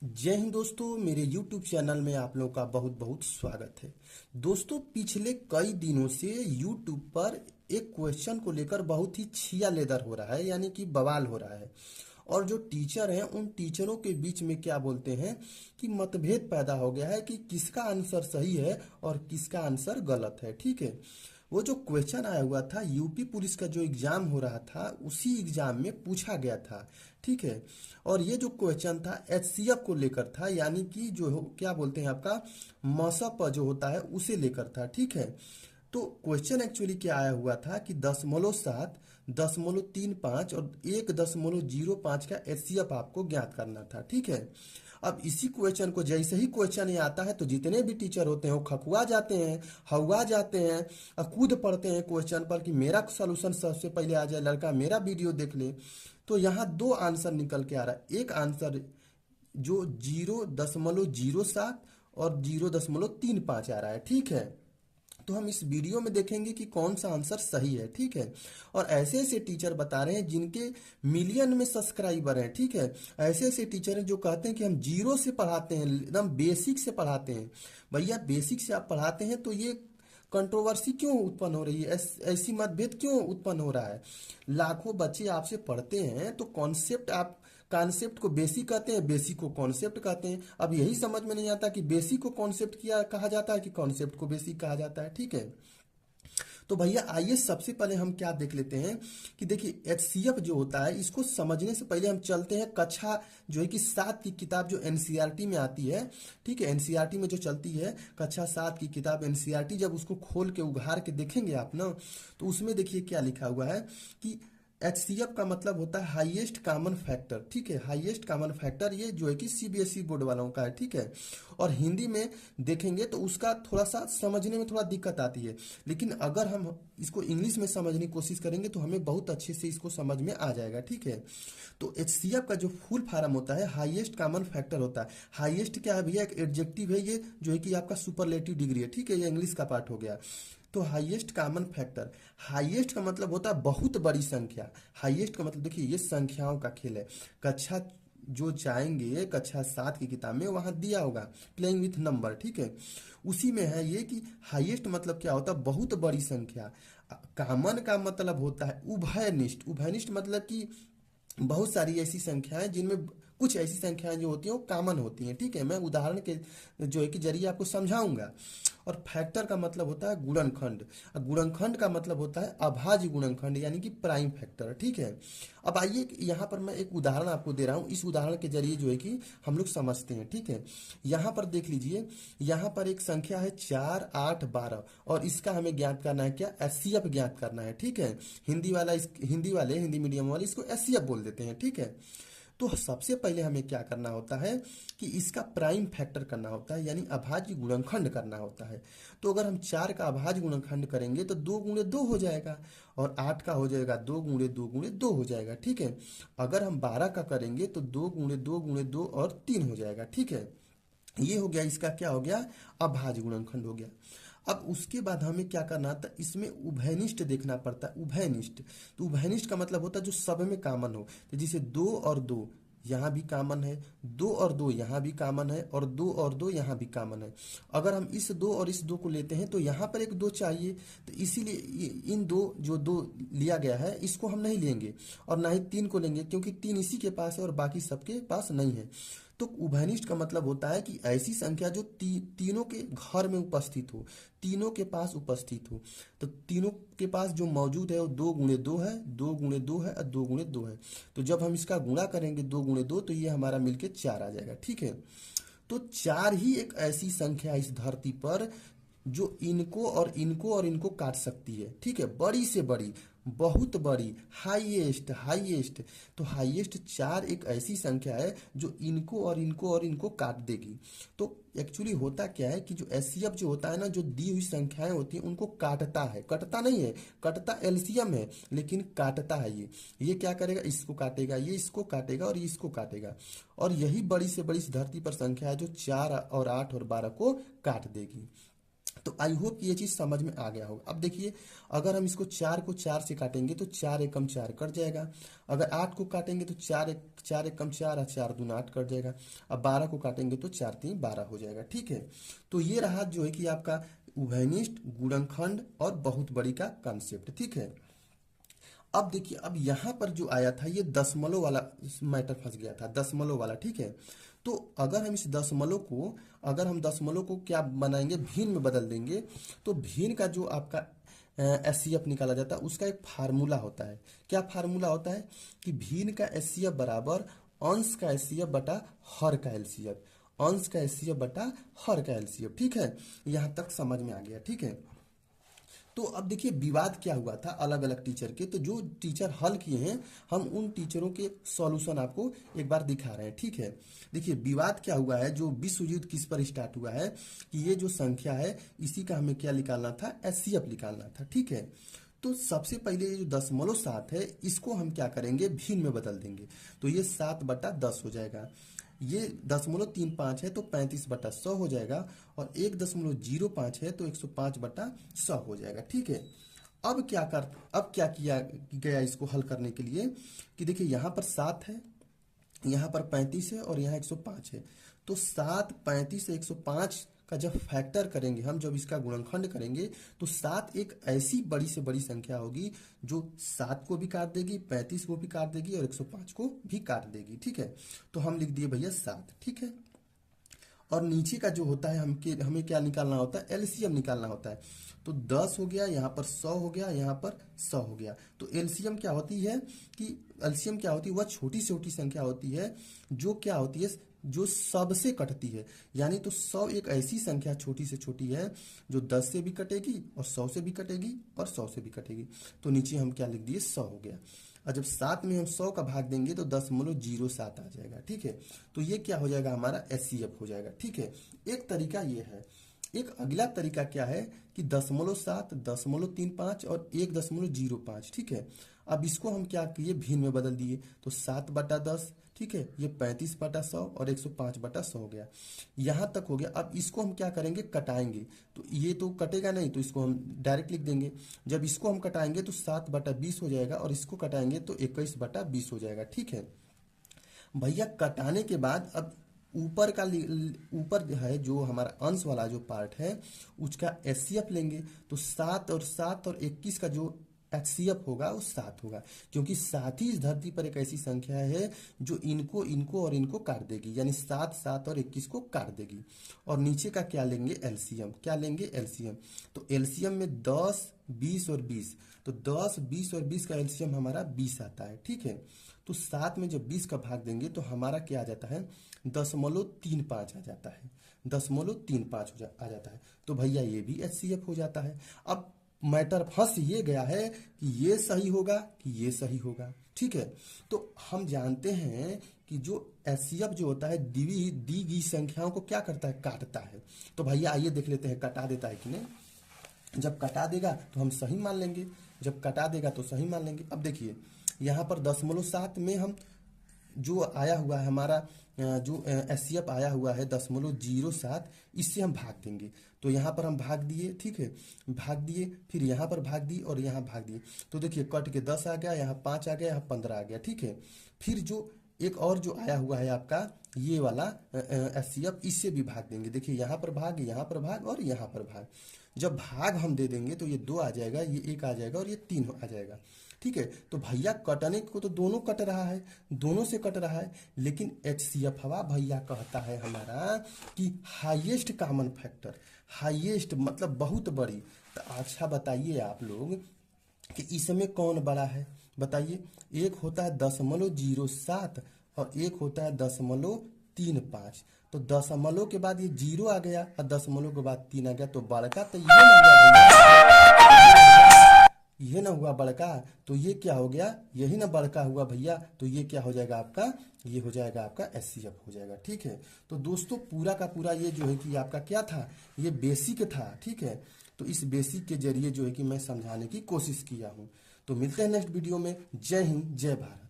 जय हिंद दोस्तों, मेरे YouTube चैनल में आप लोगों का बहुत बहुत स्वागत है। दोस्तों, पिछले कई दिनों से YouTube पर एक क्वेश्चन को लेकर बहुत ही छिया लेदर हो रहा है, यानी कि बवाल हो रहा है। और जो टीचर हैं उन टीचरों के बीच में क्या बोलते हैं कि मतभेद पैदा हो गया है कि किसका आंसर सही है और किसका आंसर गलत है। ठीक है, वो जो क्वेश्चन आया हुआ था यूपी पुलिस का जो एग्जाम हो रहा था उसी एग्जाम में पूछा गया था। ठीक है, और ये जो क्वेश्चन था एचसीएफ को लेकर था, यानी कि क्या बोलते हैं आपका मसप जो होता है उसे लेकर था। ठीक है, तो क्वेश्चन एक्चुअली क्या आया हुआ था कि 10.7, 10.35 और 1.05 का एचसीएफ आपको ज्ञात करना था। ठीक है, अब इसी क्वेश्चन को जैसे ही क्वेश्चन ये आता है तो जितने भी टीचर होते हैं वो खखुआ जाते हैं, हवा जाते हैं और कूद पड़ते हैं क्वेश्चन पर कि मेरा सोल्यूशन सबसे पहले आ जाए, लड़का मेरा वीडियो देख ले। तो यहाँ दो आंसर निकल के आ रहा है। एक आंसर जो 0.07 और 0.35 आ रहा है। ठीक है, तो हम इस वीडियो में देखेंगे कि कौन सा आंसर सही है। ठीक है, और ऐसे ऐसे टीचर बता रहे हैं जिनके मिलियन में सब्सक्राइबर हैं। ठीक है, ऐसे ऐसे टीचर हैं जो कहते हैं कि हम जीरो से पढ़ाते हैं, एकदम बेसिक से पढ़ाते हैं। भैया, बेसिक से आप पढ़ाते हैं तो ये कंट्रोवर्सी क्यों उत्पन्न हो रही है, ऐसी मतभेद क्यों उत्पन्न हो रहा है? लाखों बच्चे आपसे पढ़ते हैं तो कॉन्सेप्ट को बेसिक कहते हैं, बेसिक को कॉन्सेप्ट कहते हैं। अब यही समझ में नहीं आता कि बेसिक को कॉन्सेप्ट किया कहा जाता है कि कॉन्सेप्ट को बेसिक कहा जाता है। ठीक है, तो भैया आइए सबसे पहले हम क्या देख लेते हैं कि देखिए एचसीएफ जो होता है इसको समझने से पहले हम चलते हैं कक्षा जो है कि 7 की किताब जो एनसीईआरटी में आती है। ठीक है, एनसीईआरटी में जो चलती है कक्षा 7 की किताब एनसीईआरटी, जब उसको खोल के उघार के देखेंगे आप ना, तो उसमें देखिए क्या लिखा हुआ है कि एचसीएफ का मतलब होता है हाईएस्ट कॉमन फैक्टर। ठीक है, हाईएस्ट कॉमन फैक्टर ये जो है कि सीबीएसई बोर्ड वालों का है। ठीक है, और हिंदी में देखेंगे तो उसका थोड़ा सा समझने में थोड़ा दिक्कत आती है, लेकिन अगर हम इसको इंग्लिश में समझने की कोशिश करेंगे तो हमें बहुत अच्छे से इसको समझ में आ जाएगा। ठीक है, तो एचसीएफ का जो फुल फॉर्म होता है हाईएस्ट कॉमन फैक्टर होता है। हाईएस्ट क्या है भैया, एक एडजेक्टिव है, ये जो है कि आपका सुपरलेटिव डिग्री है। ठीक है, ये इंग्लिश का पार्ट हो गया। तो हाईएस्ट कॉमन फैक्टर, हाईएस्ट का मतलब होता है बहुत बड़ी संख्या। हाईएस्ट का मतलब देखिए ये संख्याओं का खेल है। कक्षा जो जाएंगे कक्षा 7 की किताब में वहां दिया होगा प्लेइंग विथ नंबर। ठीक है, उसी में है ये कि हाईएस्ट मतलब क्या होता है, बहुत बड़ी संख्या। कॉमन का मतलब होता है उभयनिष्ठ। उभयनिष्ठ मतलब कि बहुत सारी ऐसी संख्याएं जिनमें कुछ ऐसी संख्याएं जो होती हैं वो कॉमन होती हैं। ठीक है, मैं उदाहरण के जो है कि जरिए आपको समझाऊंगा। और फैक्टर का मतलब होता है गुणनखंड, और गुणनखंड का मतलब होता है अभाज्य गुणनखंड, यानी कि प्राइम फैक्टर। ठीक है, अब आइए यहाँ पर मैं एक उदाहरण आपको दे रहा हूँ, इस उदाहरण के जरिए जो है कि हम लोग समझते हैं। ठीक है, यहाँ पर देख लीजिए, यहाँ पर एक संख्या है 4, 8, 12 और इसका हमें ज्ञात करना है क्या, एचसीएफ ज्ञात करना है। ठीक है, हिंदी मीडियम वाले इसको एचसीएफ बोल देते हैं। ठीक है, तो सबसे पहले हमें क्या करना होता है कि इसका प्राइम फैक्टर करना होता है, यानी अभाज्य गुणनखंड करना होता है। तो अगर हम 4 का अभाज्य गुणनखंड करेंगे तो 2 गुणे 2 हो जाएगा, और 8 का हो जाएगा 2 गुणे 2 गुणे 2 हो जाएगा। ठीक है, अगर हम 12 का करेंगे तो 2 गुणे 2 गुणे 2 और 3 हो जाएगा। ठीक है, ये हो गया, इसका क्या हो गया, अभाज्य गुणनखंड हो गया। अब उसके बाद हमें क्या करना था, इसमें उभयनिष्ठ देखना पड़ता है। उभयनिष्ठ, तो उभयनिष्ठ का मतलब होता है जो सब में कॉमन हो। तो जैसे 2 और 2 यहाँ भी कॉमन है, 2 और 2 यहाँ भी कॉमन है, और 2 और 2 यहाँ भी कॉमन है। अगर हम इस 2 और इस 2 को लेते हैं तो यहाँ पर एक 2 चाहिए, तो इसीलिए इन दो लिया गया है इसको हम नहीं लेंगे, और ना ही 3 को लेंगे क्योंकि 3 इसी के पास है और बाकी सबके पास नहीं है। तो उभयनिष्ठ का मतलब होता है कि ऐसी संख्या जो तीनों के घर में उपस्थित हो, तीनों के पास उपस्थित हो। तो तीनों के पास जो मौजूद है वो 2 गुणे 2 है, 2 गुणे 2 है और 2 गुणे 2 है। तो जब हम इसका गुणा करेंगे 2 गुणे 2 तो ये हमारा मिलके 4 आ जाएगा। ठीक है, तो 4 ही एक ऐसी संख्या है इस धरती पर जो इनको काट सकती है। ठीक है, बड़ी से बड़ी, बहुत बड़ी, हाईएस्ट हाईएस्ट। तो हाईएस्ट 4 एक ऐसी संख्या है जो इनको काट देगी। तो एक्चुअली होता क्या है कि जो एचसीएफ जो होता है ना, जो दी हुई संख्याएं होती हैं उनको काटता है, कटता नहीं है, कटता एलसीएम है लेकिन काटता है। ये क्या करेगा, इसको काटेगा, ये इसको काटेगा और ये इसको काटेगा, और यही बड़ी से बड़ी इस धरती पर संख्या है जो 4 और 8 और 12 को काट देगी। तो आई होप ये चीज समझ में आ गया होगा। अब देखिए, अगर हम इसको 4 को 4 से काटेंगे तो 4 एकम 4 कट जाएगा। अगर 8 को काटेंगे तो 4 एकम 4 और 4 दूना 8 कट जाएगा। अब 12 को काटेंगे तो 4 3 12 हो जाएगा। ठीक है, तो ये रहा जो है कि आपका उभयनिष्ठ, गुणनखंड और बहुत बड़ी का कॉन्सेप्ट। ठीक है, अब देखिए, अब यहाँ पर जो आया था ये दशमलव वाला मैटर फंस गया था, दशमलव वाला। ठीक है, तो अगर हम इस दशमलव को, अगर हम दशमलव को क्या बनाएंगे, भिन्न में बदल देंगे, तो भिन्न का जो आपका एचसीएफ निकाला जाता है उसका एक फार्मूला होता है। क्या फार्मूला होता है कि भिन्न का एचसीएफ बराबर अंश का एचसीएफ बटा हर का एलसीएफ, अंश का एचसीएफ बटा हर का एलसीएफ। ठीक है, यहाँ तक समझ में आ गया। ठीक है, तो अब देखिए विवाद क्या हुआ था अलग अलग टीचर के, तो जो टीचर हल किए हैं हम उन टीचरों के सॉल्यूशन आपको एक बार दिखा रहे हैं। ठीक है, देखिए विवाद क्या हुआ है, जो विश्व युद्ध किस पर स्टार्ट हुआ है कि ये जो संख्या है इसी का हमें क्या निकालना था, एचसीएफ निकालना था। ठीक है, तो सबसे पहले ये जो 0.7 है इसको हम क्या करेंगे, भिन्न में बदल देंगे। तो ये 7/10 हो जाएगा। ये 0.35 है तो 35/100 हो जाएगा, और 1.05 है तो 105/100 हो जाएगा। ठीक है, अब क्या किया गया इसको हल करने के लिए कि देखिए यहाँ पर 7 है, यहाँ पर 35 है और यहाँ 105 है। तो 7, 35 से 105 का जब फैक्टर करेंगे हम, जब इसका गुणनखंड करेंगे तो 7 एक ऐसी बड़ी से बड़ी संख्या होगी जो 7 को भी काट देगी, 35 को भी काट देगी और 105 को भी काट देगी। ठीक है, तो हम लिख दिए भैया 7। ठीक है, और नीचे का जो होता है हमें क्या निकालना होता है, एलसीएम निकालना होता है। तो 10 हो गया, यहाँ पर 100 हो गया, यहाँ पर 100 हो गया। तो एलसीएम क्या होती है कि एलसीएम क्या होती है, वह छोटी से छोटी संख्या होती है जो क्या होती है, जो सबसे कटती है। यानी तो 100 एक ऐसी संख्या छोटी से छोटी है जो 10 से भी कटेगी और 100 से भी कटेगी और 100 से भी कटेगी। तो नीचे हम क्या लिख दिए, 100 हो गया। और जब 7 में हम 100 का भाग देंगे तो 10.07 आ जाएगा। ठीक है, तो ये क्या हो जाएगा, हमारा एचसीएफ हो जाएगा। ठीक है, एक तरीका ये है। एक अगला तरीका क्या है कि 0.7, 0.35 और 1.05। ठीक है, अब इसको हम क्या किए, भिन्न में बदल दिए। तो 7/10, ठीक है, ये 35/100 और 105/100 हो गया। यहाँ तक हो गया। अब इसको हम क्या करेंगे, कटाएंगे। तो ये तो कटेगा नहीं, तो इसको हम डायरेक्ट लिख देंगे। जब इसको हम कटाएंगे तो 7/20 हो जाएगा, और इसको कटाएंगे तो 21/20 हो जाएगा। ठीक है भैया, कटाने के बाद अब ऊपर का ऊपर जो है, जो हमारा अंश वाला जो पार्ट है उसका एचसीएफ लेंगे। तो 7 और 7 और 21 का जो एचसीएफ होगा वो 7 होगा, क्योंकि 7 ही इस धरती पर एक ऐसी संख्या है जो इनको इनको और इनको काट देगी। यानी 7, 7 और 21 को काट देगी। और नीचे का क्या लेंगे, एलसीएम। क्या लेंगे, एलसीएम। तो एलसीएम में 10, 20 और 20, तो 10, 20 और 20 का एलसीएम हमारा 20 आता है। ठीक है, तो 7 में जब 20 का भाग देंगे तो हमारा क्या आ जाता है, 0.35 आ जाता है, 0.35 आ जाता है। तो भैया ये भी एचसीएफ हो जाता है। अब मैटर फंस ये गया है कि ये सही होगा कि ये सही होगा। ठीक है, तो हम जानते हैं कि जो एचसीएफ जो होता है दी गई संख्याओं को क्या करता है, काटता है। तो भैया आइए देख लेते हैं कटा देता है कि नहीं। जब कटा देगा तो हम सही मान लेंगे, जब कटा देगा तो सही मान लेंगे। अब देखिए यहाँ पर 0.7 में हम जो आया हुआ है हमारा जो एचसीएफ आया हुआ है 0.07, इससे हम भाग देंगे। तो यहाँ पर हम भाग दिए, ठीक है, भाग दिए, फिर यहाँ पर भाग दिए और यहाँ भाग दिए। तो देखिए कट के 10 आ गया, यहाँ 5 आ गया, यहाँ 15 आ गया। ठीक है, फिर जो एक और जो आया हुआ है आपका ये वाला एचसीएफ, इससे भी भाग देंगे। देखिए यहाँ पर भाग, यहाँ पर भाग और यहाँ पर भाग। जब भाग हम दे देंगे तो ये 2 आ जाएगा, ये 1 आ जाएगा और ये 3 आ जाएगा। ठीक है, तो भैया कटने को तो दोनों कट रहा है, दोनों से कट रहा है, लेकिन एचसीएफ हवा भैया कहता है हमारा कि हाईएस्ट कॉमन फैक्टर, हाईएस्ट मतलब बहुत बड़ी। तो अच्छा बताइए आप लोग कि इसमें कौन बड़ा है, बताइए। एक होता है 0.07 और एक होता है 0.35। तो दशमलव के बाद ये 0 आ गया और दशमलव के बाद 3 आ गया, तो बड़का तो ये ना हुआ, ये ना हुआ बड़का, तो ये क्या हो गया, यही ना बड़का हुआ भैया। तो ये क्या हो जाएगा आपका, ये हो जाएगा आपका एचसीएफ हो जाएगा। ठीक है, तो दोस्तों पूरा का पूरा ये जो है कि आपका क्या था, ये बेसिक था। ठीक है, तो इस बेसिक के जरिए जो है कि मैं समझाने की कोशिश किया हूँ। तो मिलते हैं नेक्स्ट वीडियो में। जय हिंद, जय भारत।